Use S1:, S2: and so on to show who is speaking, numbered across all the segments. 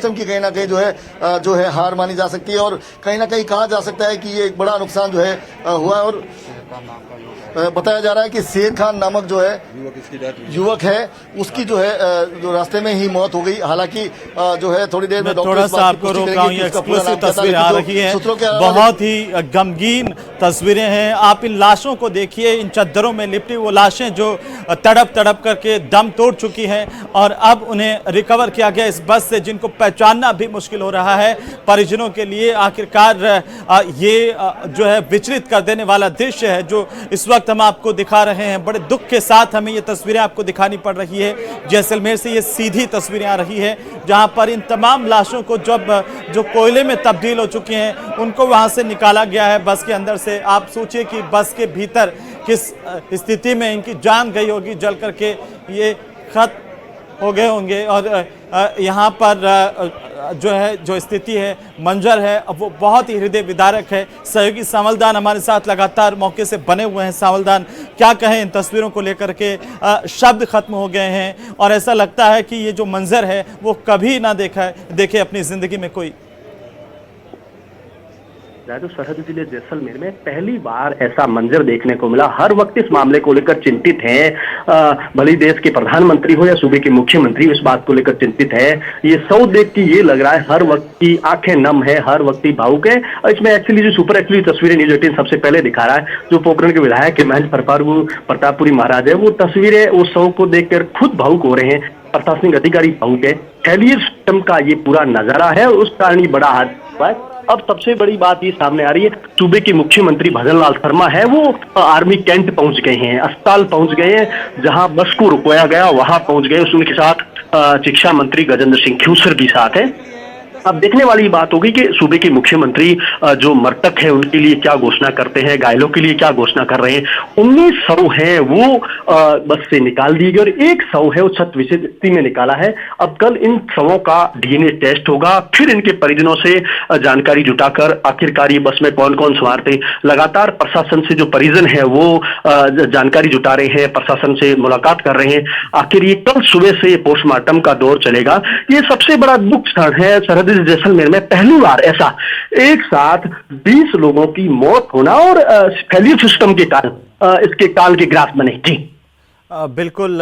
S1: System की कहीं ना कहीं जो है हार मानी जा सकती है और कहीं ना कहीं कहा जा सकता है कि ये एक बड़ा नुकसान जो है हुआ है। और बताया जा रहा है कि शेर खान नामक जो है युवक है उसकी जो है जो रास्ते में ही मौत हो गई। हालांकि जो है थोड़ी देर में
S2: थोड़ा सा आपको रोक रहा हूँ, ये एक्सक्लूसिव तस्वीर आ रही है, बहुत ही गमगीन तस्वीरें हैं। आप इन लाशों को देखिए, इन चद्दरों में लिपटी वो लाशें जो तड़प तड़प करके दम तोड़ चुकी हैं और अब उन्हें रिकवर किया गया इस बस से, जिनको पहचानना भी मुश्किल हो रहा है परिजनों के लिए। आखिरकार ये जो है विचलित कर देने वाला दृश्य है जो इस वक्त हम आपको दिखा रहे हैं। बड़े दुख के साथ हमें ये तस्वीरें आपको दिखानी पड़ रही है। जैसलमेर से ये सीधी तस्वीरें आ रही है जहां पर इन तमाम लाशों को जो कोयले में तब्दील हो चुकी हैं उनको वहां से निकाला गया है बस के अंदर से। आप सोचिए कि बस के भीतर किस स्थिति में इनकी जान गई होगी, जल करके ये खत्म हो गए होंगे। और यहाँ पर जो स्थिति है, मंजर है, अब वो बहुत ही हृदय विदारक है। सहयोगी सावलदान हमारे साथ लगातार मौके से बने हुए हैं। सावलदान, क्या कहें इन तस्वीरों को लेकर के? शब्द खत्म हो गए हैं और ऐसा लगता है कि ये जो मंजर है वो कभी ना देखे अपनी जिंदगी में कोई।
S3: तो सरहदी जिले जैसलमेर में पहली बार ऐसा मंजर देखने को मिला। हर वक्त इस मामले को लेकर चिंतित है, भले देश के प्रधानमंत्री हो या सूबे के मुख्यमंत्री, इस बात को लेकर चिंतित है। ये सब देख के ये लग रहा है हर वक्त की आंखें नम है, हर वक्त ही भावुक है। इसमें एक्चुअली जो सुपर एक्चुअली तस्वीरें न्यूज 18 सबसे पहले दिखा रहा है, जो पोखरण के विधायक के महंत प्रतापपुरी महाराज है, वो तस्वीरें उस सब को देखकर खुद भावुक हो रहे हैं। प्रशासनिक अधिकारी भावुक है। फेलियर सिस्टम का ये पूरा नजारा है, उस कारण ही बड़ा हादसा है। अब सबसे बड़ी बात ये सामने आ रही है, सूबे के मुख्यमंत्री भजन लाल शर्मा है, वो आर्मी कैंट पहुंच गए हैं, अस्पताल पहुंच गए हैं, जहां बस को रुकवाया गया वहां पहुंच गए। उनके साथ शिक्षा मंत्री गजेंद्र सिंह खयूसर भी साथ है। अब देखने वाली बात होगी कि सूबे के मुख्यमंत्री जो मृतक है उनके लिए क्या घोषणा करते हैं, घायलों के लिए क्या घोषणा कर रहे हैं। 19 शव हैं वो बस से निकाल दिए गए और एक शव है वो छत विषय में निकाला है। अब कल इन शवों का डीएनए टेस्ट होगा, फिर इनके परिजनों से जानकारी जुटाकर आखिरकार ये बस में कौन कौन सवार थे। लगातार प्रशासन से जो परिजन है वो जानकारी जुटा रहे हैं, प्रशासन से मुलाकात कर रहे हैं। आखिर ये कल सुबह से पोस्टमार्टम का दौर चलेगा। ये सबसे बड़ा दुख क्षण है सरहदी जैसलमेर में, पहली बार ऐसा एक साथ 20 लोगों की मौत होना और फेलियर सिस्टम के कारण इसके काल के ग्रास बने। जी
S2: बिल्कुल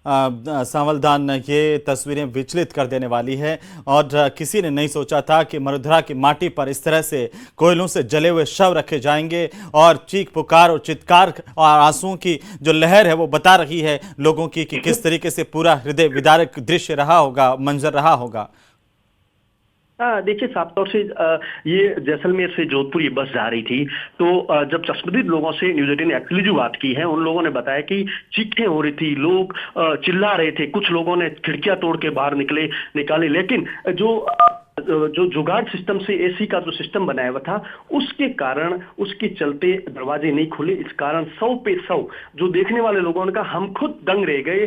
S2: सावलदान, ये तस्वीरें विचलित कर देने वाली है और किसी ने नहीं सोचा था कि मरुधरा की माटी पर इस तरह से कोयलों से जले हुए शव रखे जाएंगे। और चीख पुकार और चित्कार और आंसुओं की जो लहर है वो बता रही है लोगों की कि किस तरीके से पूरा हृदय विदारक दृश्य रहा होगा, मंजर रहा होगा।
S3: देखिए, साफ तौर से ये जैसलमेर से जोधपुर ये बस जा रही थी, तो जब चश्मदीद लोगों से न्यूज 18 ने एक्चुअली जो बात की है, उन लोगों ने बताया कि चीखें हो रही थी, लोग चिल्ला रहे थे, कुछ लोगों ने खिड़कियां तोड़ के बाहर निकाले, लेकिन जो जुगाड़ सिस्टम से एसी का जो सिस्टम बनाया हुआ था उसके कारण, उसके चलते दरवाजे नहीं खुले। इस कारण 100 पे 100 जो देखने वाले लोगों ने कहा, हम खुद दंग रह गए,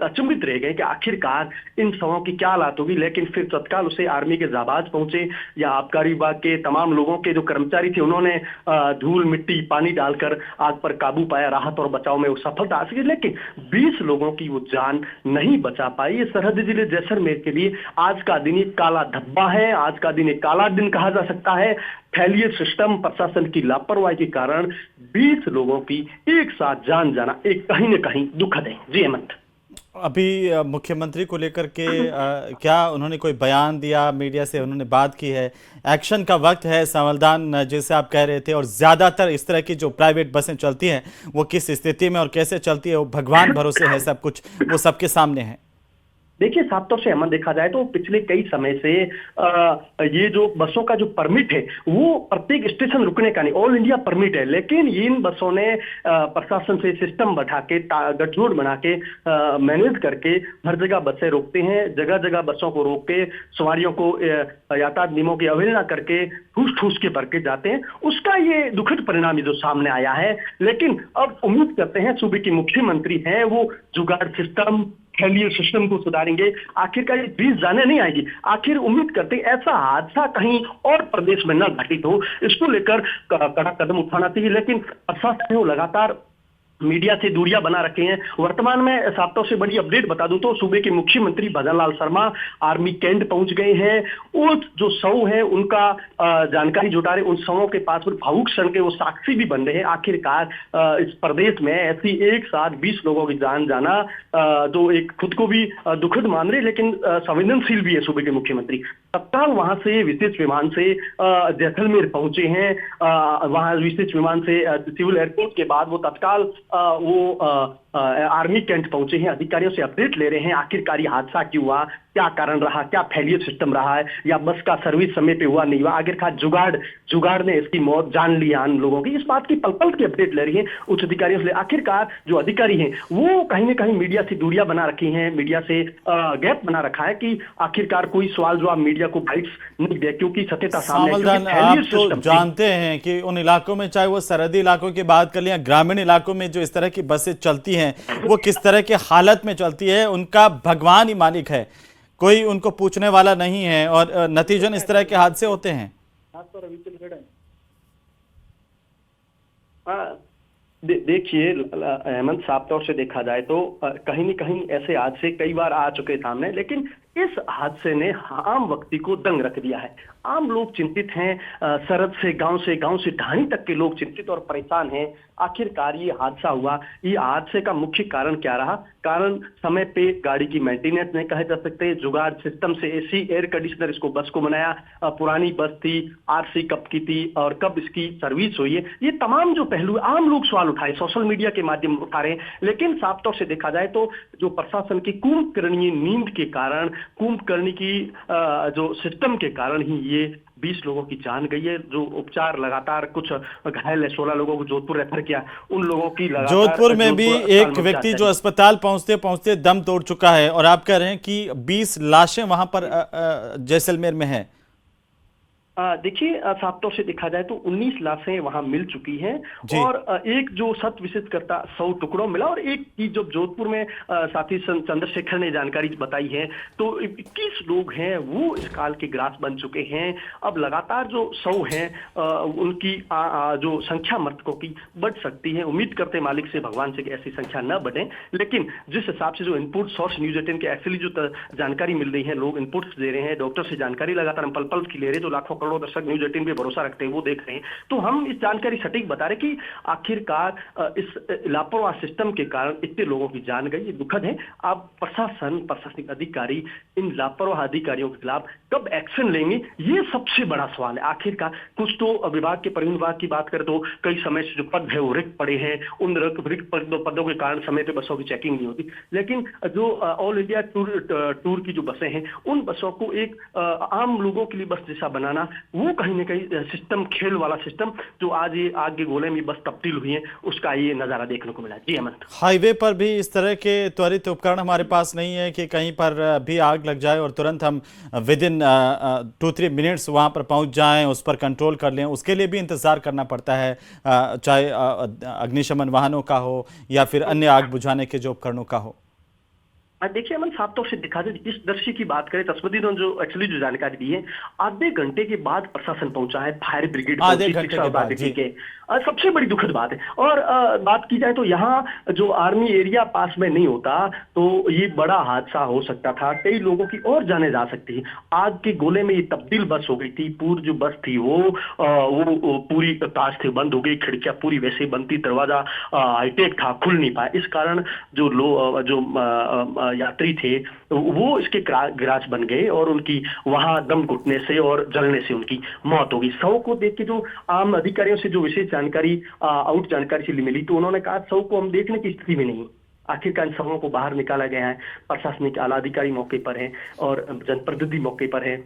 S3: अचंभित रह गए कि आखिरकार इन शवों की क्या हालत होगी। लेकिन फिर तत्काल उसे आर्मी के जाबाज पहुंचे या आबकारी विभाग के तमाम लोगों के जो कर्मचारी थे उन्होंने धूल मिट्टी पानी डालकर आग पर काबू पाया। राहत और बचाव में वो सफलता हासिल की, लेकिन 20 लोगों की वो जान नहीं बचा पाई। ये सरहदी जिले जैसलमेर के लिए आज का दिन एक काला धब्बा है, आज का दिन एक काला दिन कहा जा सकता है। फेलियर सिस्टम, प्रशासन की लापरवाही के कारण 20 लोगों की एक साथ जान जाना एक कहीं न कहीं दुखद है। जी हेमंत,
S2: अभी मुख्यमंत्री को लेकर के क्या उन्होंने कोई बयान दिया, मीडिया से उन्होंने बात की है? एक्शन का वक्त है सावलदान, जैसे आप कह रहे थे, और ज़्यादातर इस तरह की जो प्राइवेट बसें चलती हैं वो किस स्थिति में और कैसे चलती है वो भगवान भरोसे है, सब कुछ वो सबके सामने है।
S3: देखिए, साफ तौर से अमन देखा जाए तो पिछले कई समय से ये जो बसों का जो परमिट है वो प्रत्येक स्टेशन रुकने का नहीं, ऑल इंडिया परमिट है। लेकिन इन बसों ने प्रशासन से सिस्टम बैठा के, गठजोड़ बना के, मैनेज करके हर जगह बसें रोकते हैं। जगह जगह बसों को रोक के सवारियों को यातायात नियमों की अवहेलना करके ठूस ठूस के भर के जाते हैं। उसका ये दुखद परिणाम जो सामने आया है। लेकिन अब उम्मीद करते हैं सूबे के मुख्यमंत्री हैं वो जुगाड़ सिस्टम, फेलियर सिस्टम को सुधारेंगे। आखिरकार ये 20 जाने नहीं आएगी। आखिर उम्मीद करते ऐसा हादसा कहीं और प्रदेश में न घटित हो, इसको लेकर कड़ा कदम उठाना चाहिए। लेकिन प्रशासन वो लगातार मीडिया से दूरियां बना रखे हैं। वर्तमान में साफ तौर से बड़ी अपडेट बता दूं तो सूबे के मुख्यमंत्री भजनलाल शर्मा आर्मी कैंट पहुंच गए हैं। वो जो शव है उनका जानकारी जुटा रहे, उन शवों के पास भावुक क्षण के वो साक्षी भी बन रहे हैं। आखिरकार इस प्रदेश में ऐसी एक साथ 20 लोगों की जान जाना जो एक खुद को भी दुखद मान रहे, लेकिन संवेदनशील भी है सूबे के मुख्यमंत्री। तत्काल वहां से विशेष विमान से जैसलमेर पहुंचे हैं। वहां विशेष विमान से सिविल एयरपोर्ट के बाद वो तत्काल वो आर्मी कैंट पहुंचे हैं। अधिकारियों से अपडेट ले रहे हैं आखिरकार ये हादसा क्यों हुआ, क्या कारण रहा, क्या फेलियर सिस्टम रहा है, या बस का सर्विस समय पे हुआ नहीं हुआ, आखिरकार जुगाड़ ने इसकी मौत जान ली आन लोगों की। इस बात की पल पल की अपडेट ले रही है उच्च अधिकारियों से। आखिरकार जो अधिकारी हैं वो कहीं ना कहीं मीडिया से दूरियां बना रखी हैं, मीडिया से गैप बना रखा है कि आखिरकार कोई सवाल जवाब मीडिया को बाइट्स नहीं दे, क्योंकि सत्यता सामने
S2: आप तो जानते हैं कि उन इलाकों में, चाहे वो सरहदी इलाकों की बात कर लें या ग्रामीण इलाकों में जो इस तरह की बसें चलती हैं वो किस तरह के हालत में चलती है। उनका भगवान ही मालिक है, कोई उनको पूछने वाला नहीं है और नतीजन इस तरह के हादसे होते हैं।
S3: देखिए अहमद, साफ तौर से देखा जाए तो कहीं न कहीं ऐसे हादसे कई बार आ चुके सामने, लेकिन इस हादसे ने आम व्यक्ति को दंग रख दिया है। आम लोग चिंतित हैं, सरहद से गांव से ढाणी तक के लोग चिंतित और परेशान हैं। आखिरकार ये हादसा हुआ, ये हादसे का मुख्य कारण क्या रहा? कारण समय पे गाड़ी की मेंटेनेंस नहीं कहे जा सकते, जुगाड़ सिस्टम से एसी एयर कंडीशनर इसको बस को बनाया, पुरानी बस थी, आरसी कब की थी और कब इसकी सर्विस हुई है, ये तमाम जो पहलू आम लोग सवाल उठाए, सोशल मीडिया के माध्यम उठा रहे हैं। लेकिन साफ तौर से देखा जाए तो जो प्रशासन की कुंभकर्णीय नींद के कारण, कुंभकर्णी की जो सिस्टम के कारण ही ये 20 लोगों की जान गई है। जो उपचार लगातार, कुछ घायल है, 16 लोगों को जोधपुर रेफर किया, उन लोगों की
S2: जोधपुर में भी एक व्यक्ति जो अस्पताल पहुंचते पहुंचते दम तोड़ चुका है और आप कह रहे हैं कि 20 लाशें वहां पर जैसलमेर में है।
S3: देखिए साफ तौर से देखा जाए तो 19 लाशें वहां मिल चुकी हैं और एक जो शत विशेष करता 100 टुकड़ों मिला, और एक की जो जोधपुर में साथी चंद्रशेखर ने जानकारी बताई है तो 21 लोग हैं वो इस काल के ग्रास बन चुके हैं। अब लगातार जो 100 हैं उनकी जो संख्या मृतकों की बढ़ सकती है। उम्मीद करते मालिक से, भगवान से कि ऐसी संख्या न बढ़े, लेकिन जिस हिसाब से जो इनपुट सोर्स न्यूज 18 के एक्चुअली जो जानकारी मिल रही है, लोग इनपुट्स दे रहे हैं, डॉक्टर से जानकारी लगातार हम पल पल की ले रहे हैं, जो लाखों करोड़ों दर्शक न्यूज 18 पे भरोसा रखते हैं वो देख रहे हैं। तो हम इस जानकारी सटीक बता रहे कि आखिरकार इस लापरवाह सिस्टम के कारण इतने लोगों की जान गई, ये दुखद है। अब प्रशासनिक अधिकारी इन लापरवाह अधिकारियों के खिलाफ कब एक्शन लेंगे, ये सबसे बड़ा सवाल है। आखिरकार कुछ तो विभाग के परिवहन विभाग की बात करें तो कई समय से जो पद है वो रिक्त पड़े हैं, उन रिक्त पदों के कारण समय पे बसों की चेकिंग नहीं होती। लेकिन जो ऑल इंडिया टूर की जो बसें हैं, उन बसों को एक आम लोगों के लिए बस जैसा बनाना, वो कहीं ना कहीं सिस्टम, खेल वाला सिस्टम जो आज ये आग के गोले में बस तब्दील हुई है, उसका ये नजारा देखने को मिला। जी अमन,
S2: हाईवे पर भी इस तरह के त्वरित उपकरण हमारे पास नहीं है कि कहीं पर भी आग लग जाए और तुरंत हम विद इन 2-3 मिनट्स वहां पर पहुंच जाएं, उस पर कंट्रोल कर लें। उसके लिए भी इंतजार करना पड़ता है, चाहे अग्निशमन वाहनों का हो या फिर अन्य आग बुझाने के जो उपकरणों का हो।
S3: देखिए अमन, साफ तौर से दिखा दे, इस दृश्य की बात करें, तस्वीर ने जो एक्चुअली जो जानकारी दी है, आधे घंटे के बाद प्रशासन पहुंचा है, फायर ब्रिगेड
S2: आधे घंटे के बाद,
S3: सबसे बड़ी दुखद बात है। और बात की जाए तो यहाँ जो आर्मी एरिया पास में नहीं होता तो ये बड़ा हादसा हो सकता था, कई लोगों की और जाने जा सकती है। आग के गोले में ये तब्दील बस हो गई थी, पूरी जो बस थी वो पूरी कांच से बंद हो गई, खिड़कियां पूरी वैसे बंद थी, दरवाजा हाईटेक था, खुल नहीं पाया। इस कारण जो यात्री थे वो इसके ग्रास बन गए और उनकी वहां दम घुटने से और जलने से उनकी मौत हो गई। शव को देख के जो आम अधिकारियों से जो विशेष जानकारी जानकारी से मिली तो उन्होंने कहा शव को हम देखने की स्थिति में नहीं। आखिरकार शवों को बाहर निकाला गया है, प्रशासनिक आला अधिकारी मौके पर है और जनप्रतिनिधि मौके पर है।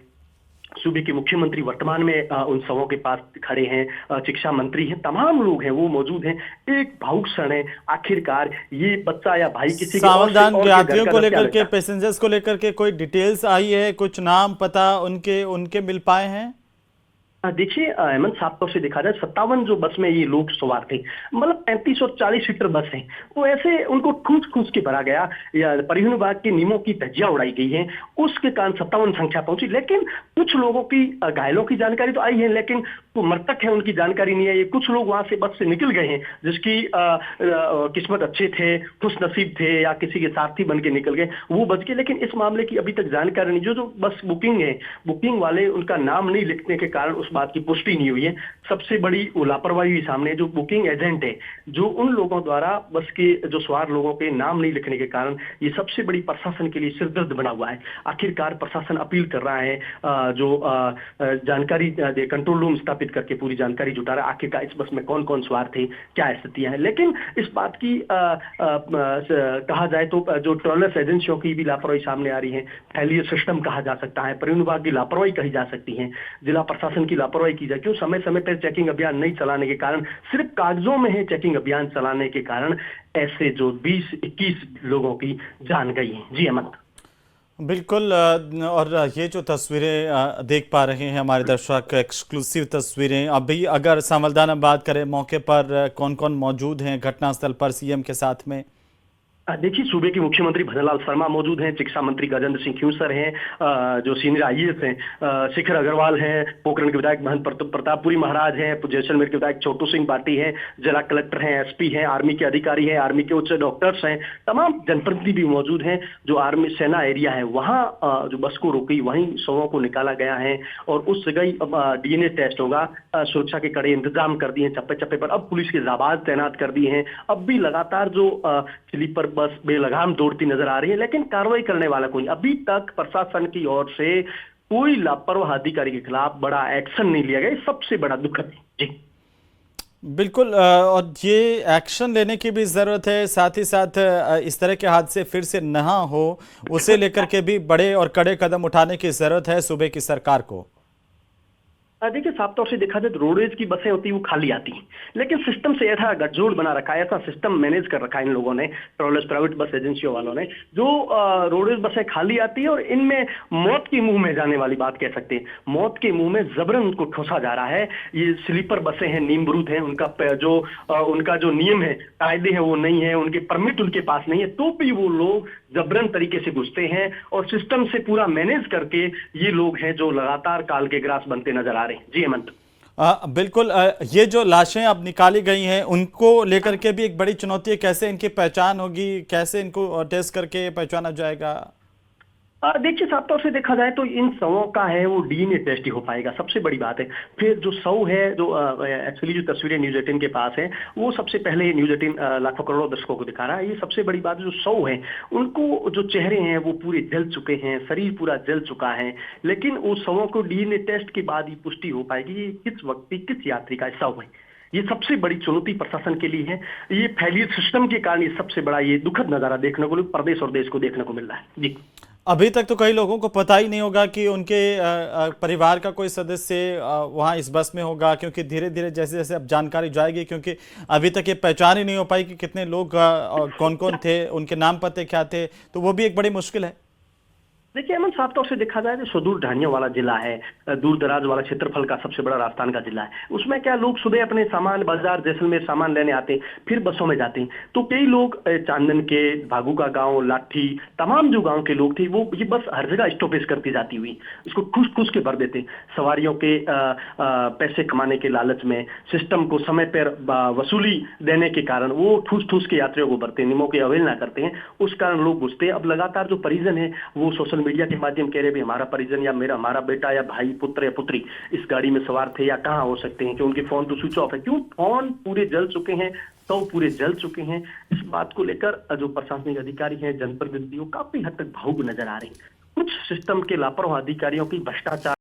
S3: सूबे के मुख्यमंत्री वर्तमान में उन शवों के पास खड़े हैं, शिक्षा मंत्री हैं, तमाम लोग हैं वो मौजूद हैं। एक भावुक क्षण है, आखिरकार ये बच्चा या भाई किसी
S2: सावधान यात्रियों को लेकर के, पैसेंजर्स को लेकर के कोई डिटेल्स आई है, कुछ नाम पता उनके मिल पाए हैं?
S3: देखिए अहमद, साफ तौर से देखा जाए 57 जो बस में ये लोग सवार थे, मतलब 35 और 40 सीटर बस है, तो ऐसे उनको ठूस ठूस के भरा गया या परिवहन विभाग के नियमों की धज्जियां उड़ाई गई है, उसके कारण 57 संख्या पहुंची। लेकिन कुछ लोगों की घायलों की जानकारी तो आई है, लेकिन तो मृतक है उनकी जानकारी नहीं है। ये कुछ लोग वहां से बस से निकल गए हैं जिसकी किस्मत अच्छे थे, खुश नसीब थे या किसी के साथी बन के निकल गए, वो बच गए। लेकिन इस मामले की अभी तक जानकारी नहीं। जो बस बुकिंग है, बुकिंग वाले उनका नाम नहीं लिखने के कारण उस बात की पुष्टि नहीं हुई है। सबसे बड़ी लापरवाही हुई सामने। जो बुकिंग एजेंट है, जो उन लोगों द्वारा बस के जो सवार लोगों के नाम नहीं लिखने के कारण, ये सबसे बड़ी प्रशासन के लिए सिरदर्द बना हुआ है। आखिरकार प्रशासन अपील कर रहा है, जो जानकारी कंट्रोल रूम स्थापित करके पूरी जानकारी जुटा रहा है, आखिरकार इस बस में कौन कौन सवार थे, क्या स्थितियां हैं। लेकिन इस बात की कहा जाए तो जो ट्रैवलर्स एजेंसियों की भी लापरवाही सामने आ रही है, फेलियर सिस्टम कहा जा सकता है, परिवहन विभाग की लापरवाही कही जा सकती है, जिला प्रशासन की लापरवाही की जाए। क्यों समय समय पर चेकिंग अभियान नहीं चलाने के कारण, सिर्फ कागजों में है चेकिंग अभियान चलाने के कारण ऐसे जो 20-21 लोगों की जान गई है। जी अहमद।
S2: बिल्कुल। और ये जो तस्वीरें देख पा रहे हैं हमारे दर्शक, एक्सक्लूसिव तस्वीरें। अभी अगर संवलदान में बात करें, मौके पर कौन कौन मौजूद हैं घटनास्थल पर सीएम के साथ में?
S3: देखिए, सूबे के मुख्यमंत्री भजनलाल शर्मा मौजूद हैं, शिक्षा मंत्री गजेंद्र सिंह खयूसर हैं, जो सीनियर आईएएस हैं शिखर अग्रवाल हैं, पोखरण के विधायक महंत प्रतापपुरी महाराज हैं, जैसलमेर के विधायक छोटू सिंह बाटी हैं, जिला कलेक्टर हैं, एसपी हैं, आर्मी के अधिकारी हैं, आर्मी के उच्च डॉक्टर्स हैं, तमाम जनप्रतिनिधि भी मौजूद हैं। जो आर्मी सेना एरिया है वहाँ जो बस को रोकी, वहीं शवों को निकाला गया है और उस जगह डीएनए टेस्ट होगा। सुरक्षा के कड़े इंतजाम कर दिए हैं चप्पे चप्पे पर। अब पुलिस के जाबाज तैनात कर दिए हैं। अब भी लगातार जो स्लीपर बस बेलगाम दौड़ती नजर आ रही है, लेकिन कार्रवाई करने वाला कोई, अभी तक प्रशासन की ओर से कोई लापरवाह अधिकारी के खिलाफ बड़ा एक्शन नहीं लिया गया। सबसे बड़ा दुखद है। जी
S2: बिल्कुल। और ये एक्शन लेने की भी ज़रूरत है, साथ ही साथ इस तरह के हादसे फिर से ना हो, उसे लेकर के भी बड़े और कड़े कदम उठाने की ज़रूरत है सूबे की सरकार को।
S3: देखिए, साफ तौर से देखा जाए तो रोडवेज की बसें होती है वो खाली आती हैं, लेकिन सिस्टम से ऐसा गठजोड़ बना रखा है, ऐसा सिस्टम मैनेज कर रखा है इन लोगों ने, ट्रैवलर्स प्राइवेट बस एजेंसियों वालों ने, जो रोडवेज बसें खाली आती है और इनमें मौत के मुंह में जाने वाली बात कह सकते हैं, मौत के मुंह में जबरन उनको ठोसा जा रहा है। ये स्लीपर बसें हैं, नीमबरूद हैं, उनका जो नियम है, कायदे हैं, वो नहीं है, उनके परमिट उनके पास नहीं है, तो भी वो लोग जबरन तरीके से घुसते हैं और सिस्टम से पूरा मैनेज करके ये लोग हैं जो लगातार काल के ग्रास बनते नजर आ रहे हैं। जी हेमंत।
S2: बिल्कुल। ये जो लाशें अब निकाली गई हैं उनको लेकर के भी एक बड़ी चुनौती है, कैसे इनकी पहचान होगी, कैसे इनको टेस्ट करके पहचाना जाएगा?
S3: देखिए, साफ तौर से देखा जाए तो इन शवों का है वो डीएनए टेस्ट ही हो पाएगा, सबसे बड़ी बात है। फिर जो शव है, जो एक्चुअली जो तस्वीरें न्यूज 18 के पास है, वो सबसे पहले न्यूज 18 लाखों करोड़ों दर्शकों को दिखा रहा है। ये सबसे बड़ी बात है, जो शव है उनको जो चेहरे हैं वो पूरे जल चुके हैं, शरीर पूरा जल चुका है, लेकिन उस शवों को डीएनए टेस्ट के बाद ही पुष्टि हो पाएगी ये किस व्यक्ति, किस यात्री का शव है। ये सबसे बड़ी चुनौती प्रशासन के लिए है। ये फेलियर सिस्टम के कारण ये सबसे बड़ा ये दुखद नजारा देखने को प्रदेश और देश को देखने को मिल रहा है। जी
S2: अभी तक तो कई लोगों को पता ही नहीं होगा कि उनके परिवार का कोई सदस्य वहाँ इस बस में होगा, क्योंकि धीरे धीरे जैसे जैसे अब जानकारी जाएगी, क्योंकि अभी तक ये पहचान ही नहीं हो पाई कि कितने लोग कौन कौन थे, उनके नाम पते क्या थे, तो वो भी एक बड़ी मुश्किल है।
S3: देखिए अमन, साफ तौर से देखा जाए तो सुदूर ढानियों वाला जिला है, दूर दराज वाला क्षेत्रफल का सबसे बड़ा राजस्थान का जिला है। उसमें क्या लोग सुबह अपने सामान बाजार जैसलमेर सामान लेने आते हैं, फिर बसों में जाते हैं, तो कई लोग चांदन के, भागू का गांव, लाठी, तमाम जो गांव के लोग थे, वो ये बस हर जगह स्टॉपेज करती जाती हुई इसको ठूस ठूस के भर देते। सवारियों के पैसे कमाने के लालच में, सिस्टम को समय पर वसूली देने के कारण वो ठूस ठूस के यात्रियों को भरते हैं, नियमों की अवहेलना करते हैं, उस कारण लोग घुसते हैं। अब लगातार जो परिजन है वो सोशल मीडिया के माध्यम कह रहे भी हमारा परिजन या हमारा बेटा या भाई, पुत्र या पुत्री इस गाड़ी में सवार थे या कहां हो सकते हैं, कि उनके फोन तो स्विच ऑफ है। क्यों? फोन पूरे जल चुके हैं, तो पूरे जल चुके हैं। इस बात को लेकर जो प्रशासनिक अधिकारी हैं, जनप्रतिनिधियों काफी हद तक भावुक नजर आ रहे हैं। कुछ सिस्टम के लापरवाह अधिकारियों की भ्रष्टाचार